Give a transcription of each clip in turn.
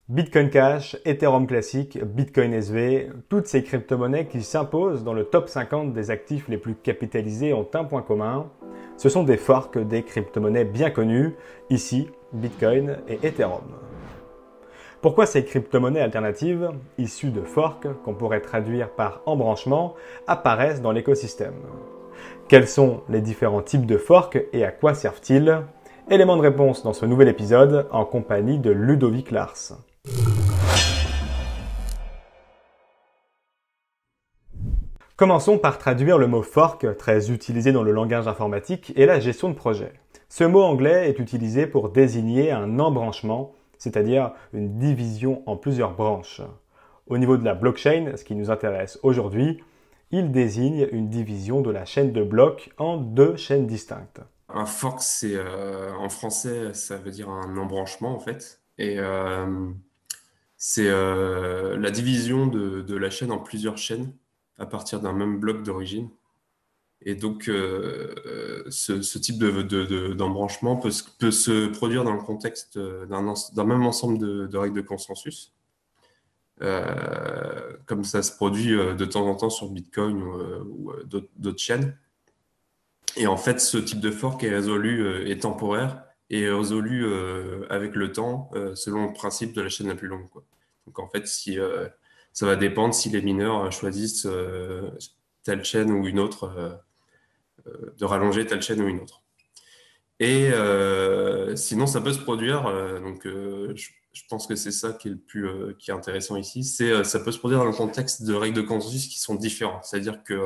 Bitcoin Cash, Ethereum classique, Bitcoin SV, toutes ces crypto-monnaies qui s'imposent dans le top 50 des actifs les plus capitalisés ont un point commun. Ce sont des forks des crypto-monnaies bien connues, ici Bitcoin et Ethereum. Pourquoi ces crypto-monnaies alternatives, issues de forks, qu'on pourrait traduire par embranchement, apparaissent dans l'écosystème? Quels sont les différents types de forks et à quoi servent-ils? Élément de réponse dans ce nouvel épisode en compagnie de Ludovic Lars. Commençons par traduire le mot fork, très utilisé dans le langage informatique, et la gestion de projet. Ce mot anglais est utilisé pour désigner un embranchement, c'est-à-dire une division en plusieurs branches. Au niveau de la blockchain, ce qui nous intéresse aujourd'hui, il désigne une division de la chaîne de blocs en deux chaînes distinctes. Un fork, c'est en français, ça veut dire un embranchement en fait. Et c'est la division de la chaîne en plusieurs chaînes à partir d'un même bloc d'origine. Et donc, ce type d'embranchement peut se produire dans le contexte d'un même ensemble de règles de consensus. Comme ça se produit de temps en temps sur Bitcoin ou d'autres chaînes. Et en fait, ce type de fork est résolu, est temporaire et est résolu avec le temps selon le principe de la chaîne la plus longue, quoi. Donc en fait, ça va dépendre si les mineurs choisissent telle chaîne ou une autre, de rallonger telle chaîne ou une autre. Et sinon, ça peut se produire, je pense que c'est ça qui est qui est intéressant ici, ça peut se produire dans le contexte de règles de consensus qui sont différentes. C'est-à-dire que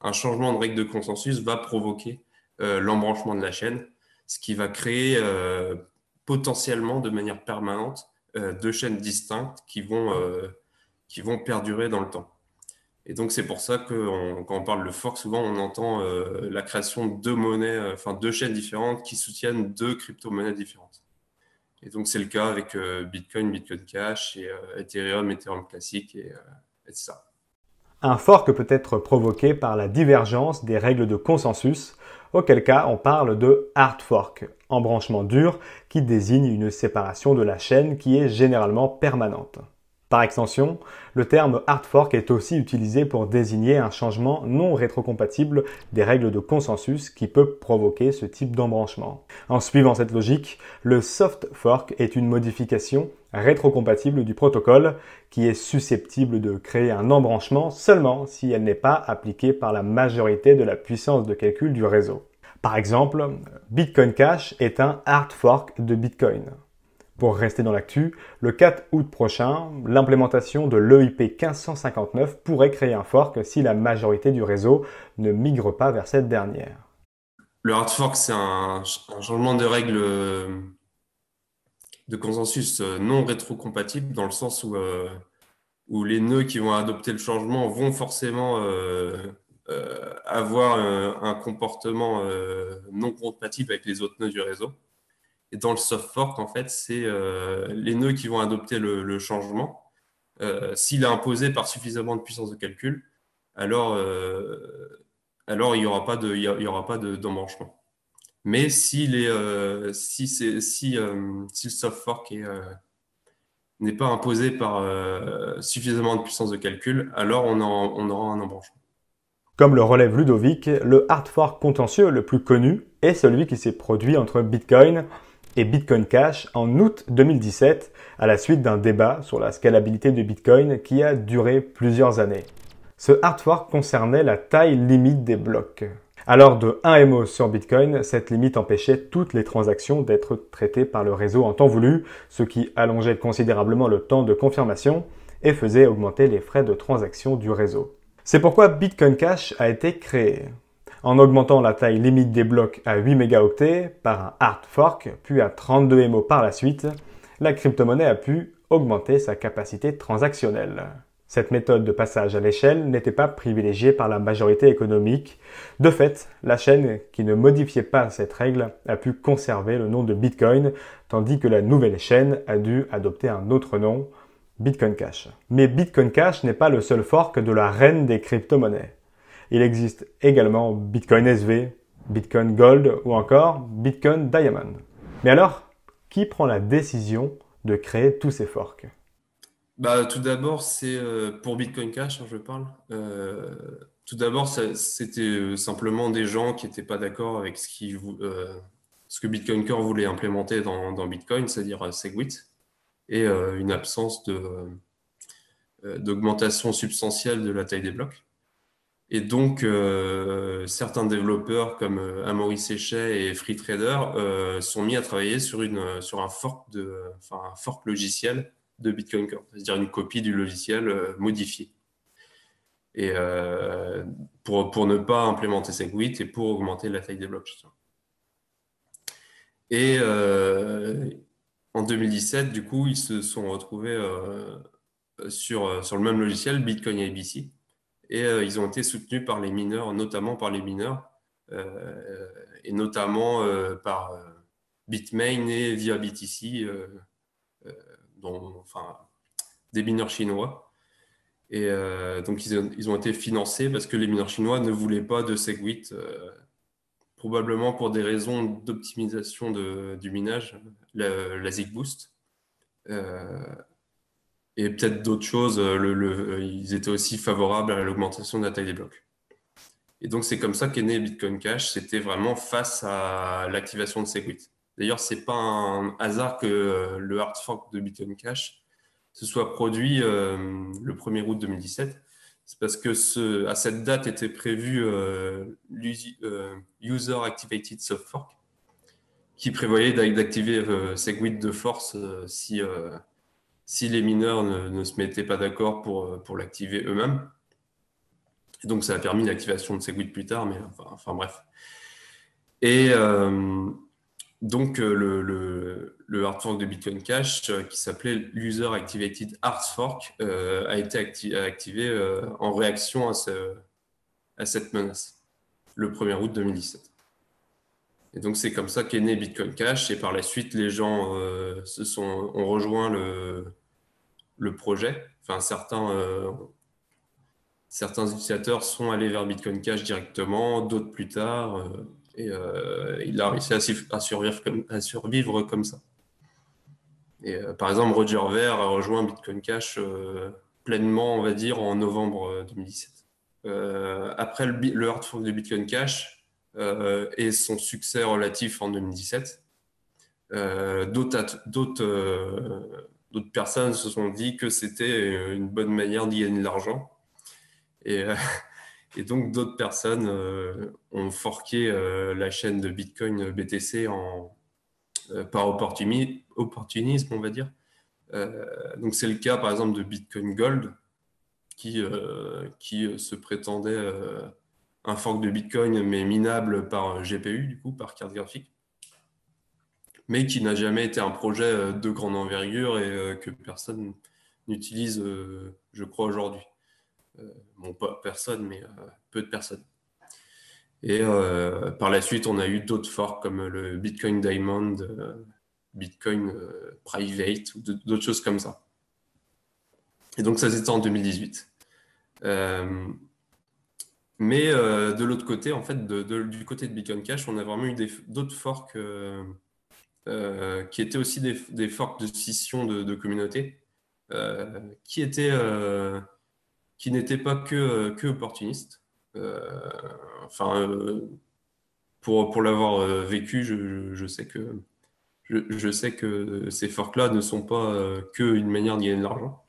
un changement de règle de consensus va provoquer l'embranchement de la chaîne, ce qui va créer potentiellement de manière permanente deux chaînes distinctes qui vont perdurer dans le temps. Et donc, c'est pour ça que quand on parle de fork, souvent on entend la création de deux monnaies, enfin deux chaînes différentes qui soutiennent deux crypto-monnaies différentes. Et donc, c'est le cas avec Bitcoin, Bitcoin Cash, et Ethereum, Ethereum classique, et ça. Un fork peut être provoqué par la divergence des règles de consensus, auquel cas on parle de hard fork, embranchement dur qui désigne une séparation de la chaîne qui est généralement permanente. Par extension, le terme hard fork est aussi utilisé pour désigner un changement non rétrocompatible des règles de consensus qui peut provoquer ce type d'embranchement. En suivant cette logique, le soft fork est une modification rétrocompatible du protocole qui est susceptible de créer un embranchement seulement si elle n'est pas appliquée par la majorité de la puissance de calcul du réseau. Par exemple, Bitcoin Cash est un hard fork de Bitcoin. Pour rester dans l'actu, le 4 août prochain, l'implémentation de l'EIP 1559 pourrait créer un fork si la majorité du réseau ne migre pas vers cette dernière. Le hard fork, c'est un changement de règle de consensus non rétrocompatible dans le sens où les nœuds qui vont adopter le changement vont forcément avoir un comportement non compatible avec les autres nœuds du réseau. Et dans le soft fork, en fait, c'est les nœuds qui vont adopter le changement. S'il est imposé par suffisamment de puissance de calcul, alors il n'y aura pas d'embranchement. Mais si le soft fork n'est pas imposé par suffisamment de puissance de calcul, alors on aura un embranchement. Comme le relève Ludovic, le hard fork contentieux le plus connu est celui qui s'est produit entre Bitcoin et Bitcoin Cash en août 2017 à la suite d'un débat sur la scalabilité de Bitcoin qui a duré plusieurs années. Ce hard fork concernait la taille limite des blocs. Alors de 1 MO sur Bitcoin, cette limite empêchait toutes les transactions d'être traitées par le réseau en temps voulu, ce qui allongeait considérablement le temps de confirmation et faisait augmenter les frais de transaction du réseau. C'est pourquoi Bitcoin Cash a été créé. En augmentant la taille limite des blocs à 8 mégaoctets par un hard fork, puis à 32 MO par la suite, la crypto-monnaie a pu augmenter sa capacité transactionnelle. Cette méthode de passage à l'échelle n'était pas privilégiée par la majorité économique. De fait, la chaîne qui ne modifiait pas cette règle a pu conserver le nom de Bitcoin, tandis que la nouvelle chaîne a dû adopter un autre nom, Bitcoin Cash. Mais Bitcoin Cash n'est pas le seul fork de la reine des crypto-monnaies. Il existe également Bitcoin SV, Bitcoin Gold ou encore Bitcoin Diamond. Mais alors, qui prend la décision de créer tous ces forks? Bah, tout d'abord, c'est pour Bitcoin Cash, hein, je parle. Tout d'abord, c'était simplement des gens qui n'étaient pas d'accord avec ce que Bitcoin Core voulait implémenter dans Bitcoin, c'est-à-dire Segwit, et une absence d'augmentation substantielle de la taille des blocs. Et donc, certains développeurs comme Amaury Séchet et FreeTrader sont mis à travailler sur un fork logiciel de Bitcoin Core, c'est-à-dire une copie du logiciel modifié. Et pour ne pas implémenter Segwit et pour augmenter la taille des blocs. Et en 2017, du coup, ils se sont retrouvés sur le même logiciel, Bitcoin ABC. Et ils ont été soutenus par les mineurs, notamment par les mineurs, et notamment par Bitmain et via BTC, enfin, des mineurs chinois. Et donc, ils ont été financés parce que les mineurs chinois ne voulaient pas de Segwit, probablement pour des raisons d'optimisation du minage, la ZigBoost. Et peut-être d'autres choses, ils étaient aussi favorables à l'augmentation de la taille des blocs. Et donc, c'est comme ça qu'est né Bitcoin Cash. C'était vraiment face à l'activation de Segwit. D'ailleurs, c'est pas un hasard que le hard fork de Bitcoin Cash se soit produit le 1er août 2017. C'est parce que à cette date était prévu User Activated Soft Fork, qui prévoyait d'activer Segwit de force si les mineurs ne se mettaient pas d'accord pour l'activer eux-mêmes. Et donc, ça a permis l'activation de Segwit plus tard, mais enfin bref. Et donc, le hard fork de Bitcoin Cash, qui s'appelait l'User Activated Hard Fork, a été activé en réaction à cette menace, le 1er août 2017. Et donc, c'est comme ça qu'est né Bitcoin Cash. Et par la suite, les gens ont rejoint le projet. Enfin, certains utilisateurs sont allés vers Bitcoin Cash directement, d'autres plus tard. Et il a réussi à survivre comme ça. Et par exemple, Roger Ver a rejoint Bitcoin Cash pleinement, on va dire, en novembre 2017. Après le hard fork de Bitcoin Cash et son succès relatif en 2017, d'autres personnes se sont dit que c'était une bonne manière d'y gagner de l'argent. Et, et donc, d'autres personnes ont forqué la chaîne de Bitcoin BTC par opportunisme, on va dire. Donc, c'est le cas, par exemple, de Bitcoin Gold, qui se prétendait un fork de Bitcoin, mais minable par GPU, du coup, par carte graphique, mais qui n'a jamais été un projet de grande envergure et que personne n'utilise, je crois, aujourd'hui. Bon, pas personne, mais peu de personnes. Et par la suite, on a eu d'autres forks comme le Bitcoin Diamond, Bitcoin Private, ou d'autres choses comme ça. Et donc, ça, c'était en 2018. Mais de l'autre côté, en fait, du côté de Bitcoin Cash, on a vraiment eu d'autres forks qui étaient aussi des forks de scission de communautés, qui n'étaient pas que opportunistes. Pour l'avoir vécu, je sais que ces forks-là ne sont pas que une manière de gagner de l'argent.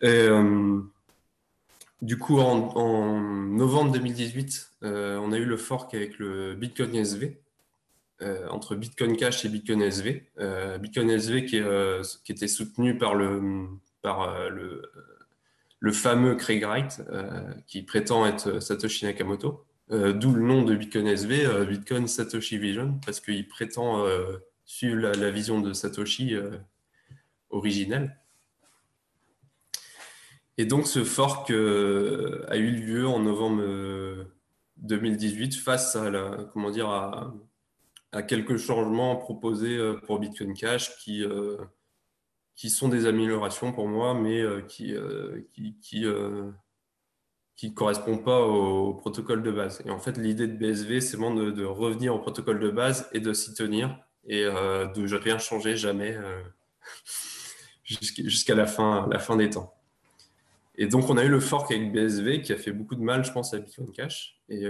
Et, du coup, en novembre 2018, on a eu le fork avec le Bitcoin SV, entre Bitcoin Cash et Bitcoin SV. Bitcoin SV qui était soutenu par le fameux Craig Wright, qui prétend être Satoshi Nakamoto. D'où le nom de Bitcoin SV, Bitcoin Satoshi Vision, parce qu'il prétend suivre la vision de Satoshi originelle. Et donc ce fork a eu lieu en novembre 2018 face à quelques changements proposés pour Bitcoin Cash qui sont des améliorations pour moi, mais qui correspondent pas au protocole de base. Et en fait, l'idée de BSV, c'est vraiment de revenir au protocole de base et de s'y tenir et de rien changer jamais. jusqu'à la fin des temps. Et donc, on a eu le fork avec BSV qui a fait beaucoup de mal, je pense, à Bitcoin Cash. Et,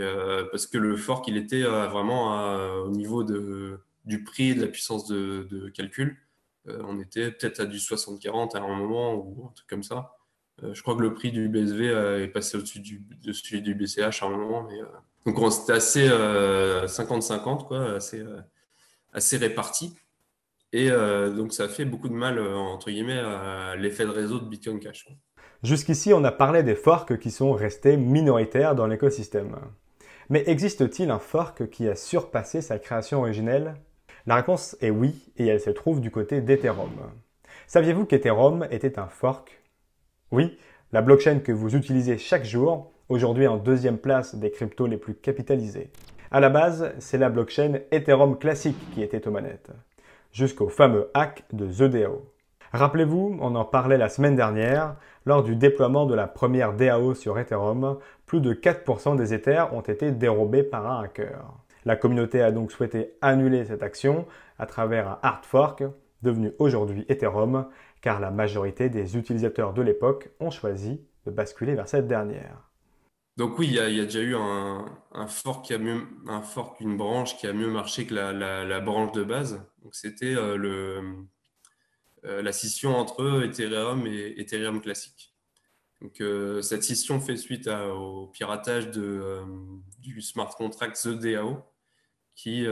parce que le fork, il était vraiment au niveau du prix et de la puissance de calcul. On était peut-être à du 60-40 à un moment ou un truc comme ça. Je crois que le prix du BSV est passé au-dessus de celui du BCH à un moment. Mais, donc, c'était assez 50-50, quoi, assez réparti. Et donc, ça a fait beaucoup de mal, entre guillemets, à l'effet de réseau de Bitcoin Cash, quoi. Jusqu'ici, on a parlé des forks qui sont restés minoritaires dans l'écosystème. Mais existe-t-il un fork qui a surpassé sa création originelle? La réponse est oui, et elle se trouve du côté d'Ethereum. Saviez-vous qu'Ethereum était un fork? Oui, la blockchain que vous utilisez chaque jour, aujourd'hui en deuxième place des cryptos les plus capitalisés. À la base, c'est la blockchain Ethereum classique qui était aux manettes, jusqu'au fameux hack de The DAO. Rappelez-vous, on en parlait la semaine dernière, lors du déploiement de la première DAO sur Ethereum, plus de 4% des Ethers ont été dérobés par un hacker. La communauté a donc souhaité annuler cette action à travers un hard fork, devenu aujourd'hui Ethereum, car la majorité des utilisateurs de l'époque ont choisi de basculer vers cette dernière. Donc oui, il y a déjà eu un fork une branche qui a mieux marché que la branche de base. Donc c'était la scission entre Ethereum et Ethereum classique. Donc cette scission fait suite au piratage du smart contract The DAO qui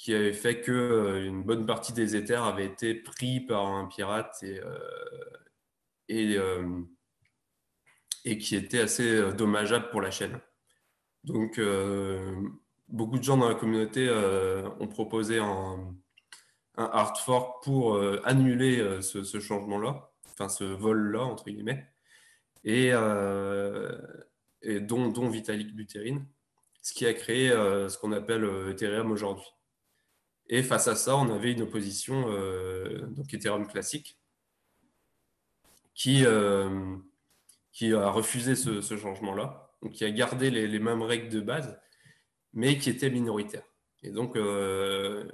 avait fait que une bonne partie des Ethers avaient été pris par un pirate et, euh, et qui était assez dommageable pour la chaîne. Donc, beaucoup de gens dans la communauté ont proposé un hard fork pour annuler ce changement-là, enfin ce vol-là, entre guillemets, et, euh, et dont Vitalik Buterin, ce qui a créé ce qu'on appelle Ethereum aujourd'hui. Et face à ça, on avait une opposition, donc Ethereum classique, qui, euh, qui a refusé ce changement-là, donc qui a gardé les mêmes règles de base, mais qui était minoritaire. Et donc, le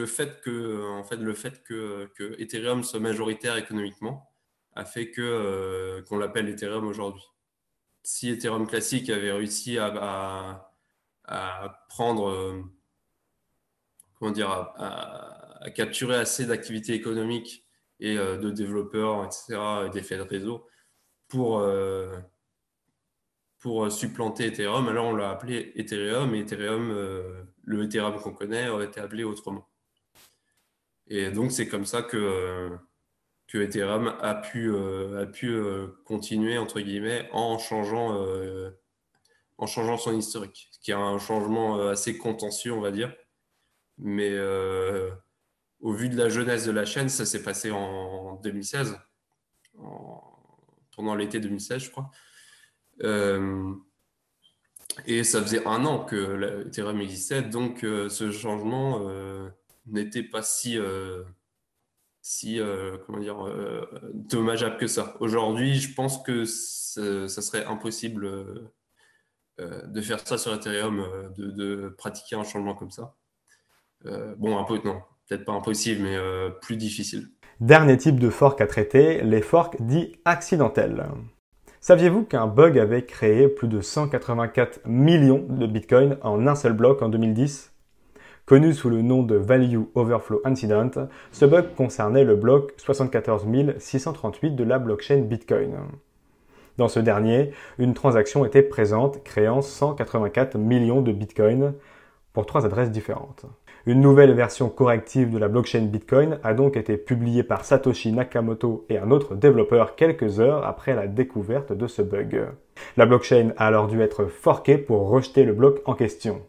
fait que Ethereum soit majoritaire économiquement a fait qu'on l'appelle Ethereum aujourd'hui. Si Ethereum classique avait réussi à prendre, comment dire, à capturer assez d'activités économiques et de développeurs, etc., et d'effets de réseau pour supplanter Ethereum. Alors, on l'a appelé Ethereum, et Ethereum, le Ethereum qu'on connaît, aurait été appelé autrement. Et donc, c'est comme ça que Ethereum a pu continuer, entre guillemets, en changeant son historique, ce qui est un changement assez contentieux, on va dire. Mais au vu de la jeunesse de la chaîne, ça s'est passé en 2016, pendant l'été 2016, je crois. Et ça faisait un an que Ethereum existait, donc ce changement n'était pas comment dire, dommageable que ça. Aujourd'hui, je pense que ça serait impossible de faire ça sur Ethereum, de pratiquer un changement comme ça. Bon, non, peut-être pas impossible, mais plus difficile. Dernier type de fork à traiter, les forks dits accidentels. Saviez-vous qu'un bug avait créé plus de 184 millions de bitcoins en un seul bloc en 2010? Connu sous le nom de Value Overflow Incident, ce bug concernait le bloc 74 638 de la blockchain Bitcoin. Dans ce dernier, une transaction était présente créant 184 millions de bitcoins pour 3 adresses différentes. Une nouvelle version corrective de la blockchain Bitcoin a donc été publiée par Satoshi Nakamoto et un autre développeur quelques heures après la découverte de ce bug. La blockchain a alors dû être forkée pour rejeter le bloc en question.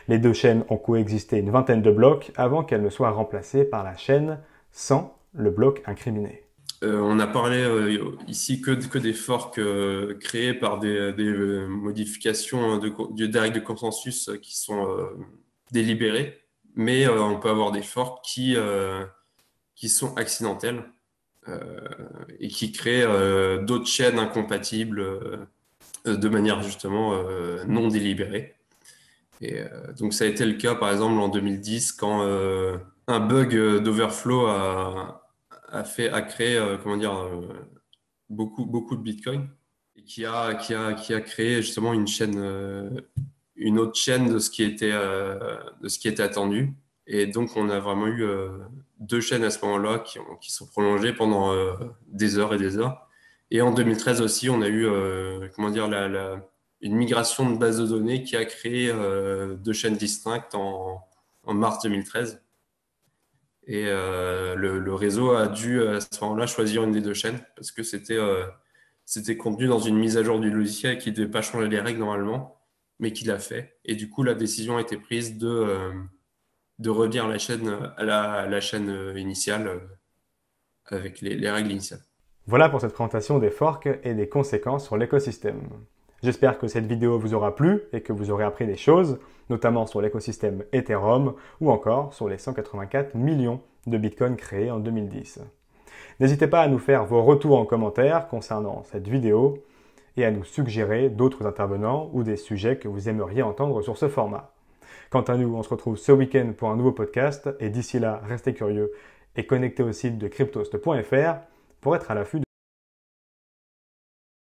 Les deux chaînes ont coexisté une vingtaine de blocs avant qu'elles ne soient remplacées par la chaîne sans le bloc incriminé. On a parlé ici que des forks créés par des modifications des règles de consensus qui sont délibérées, mais on peut avoir des forks qui sont accidentels et qui créent d'autres chaînes incompatibles de manière justement non délibérée. Et donc ça a été le cas par exemple en 2010 quand un bug d'Overflow a créé comment dire beaucoup de Bitcoin et qui a créé justement une chaîne une autre chaîne de ce qui était attendu. Et donc on a vraiment eu deux chaînes à ce moment-là qui sont prolongées pendant des heures et des heures. Et en 2013 aussi, on a eu comment dire une migration de base de données qui a créé deux chaînes distinctes en mars 2013. Et le réseau a dû à ce moment-là choisir une des deux chaînes parce que c'était contenu dans une mise à jour du logiciel qui ne devait pas changer les règles normalement, mais qui l'a fait. Et du coup, la décision a été prise de revenir la chaîne à la chaîne initiale avec les règles initiales. Voilà pour cette présentation des forks et des conséquences sur l'écosystème. J'espère que cette vidéo vous aura plu et que vous aurez appris des choses, notamment sur l'écosystème Ethereum ou encore sur les 184 millions de bitcoins créés en 2010. N'hésitez pas à nous faire vos retours en commentaire concernant cette vidéo et à nous suggérer d'autres intervenants ou des sujets que vous aimeriez entendre sur ce format. Quant à nous, on se retrouve ce week-end pour un nouveau podcast et d'ici là, restez curieux et connectez au site de cryptost.fr pour être à l'affût